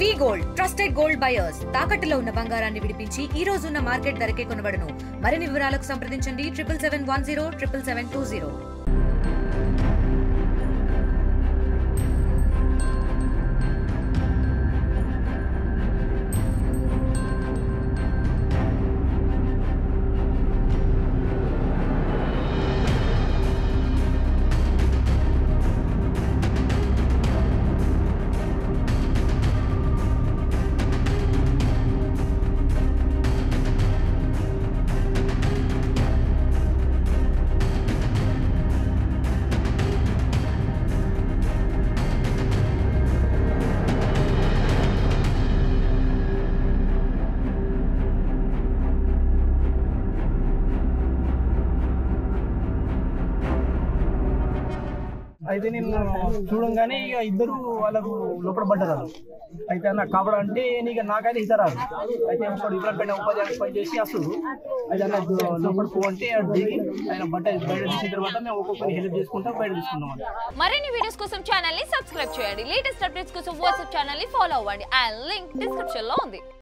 వి gold trusted gold buyers తాకట్టులో ఉన్న బంగారాన్ని విడిపించి ఈ రోజు ఉన్న మార్కెట్ ధరకే కొనబడును. మరిన్ని వివరాలకు సంప్రదించండి 7771 77720. అయితే నేను చూడంగానే ఇక ఇద్దరు వాళ్ళకు లోపల పడ్డారు. అయితే అన్న కాబడ అంటే నీకు నాకైతే ఇతర అయితే ఒకడు ఇబ్బంది ఉపాధ్యాయులు పని చేసి వస్తుంది. అయితే అన్న లోపల పో అంటే దిగి ఆయన బయట తీసిన తర్వాత మేము ఒక్కొక్కరిని హెల్ప్ చేసుకుంటాం, బయట తీసుకుంటాం. మరిన్ని వీడియోస్ కోసం ఛానల్ ని సబ్స్క్రైబ్ చేయండి. లేటెస్ట్ అప్డేట్స్ కోసం వాట్సాప్ ఛానల్ ని ఫాలో అవ్వండి. ఆ లింక్ డిస్క్రిప్షన్ లో ఉంది.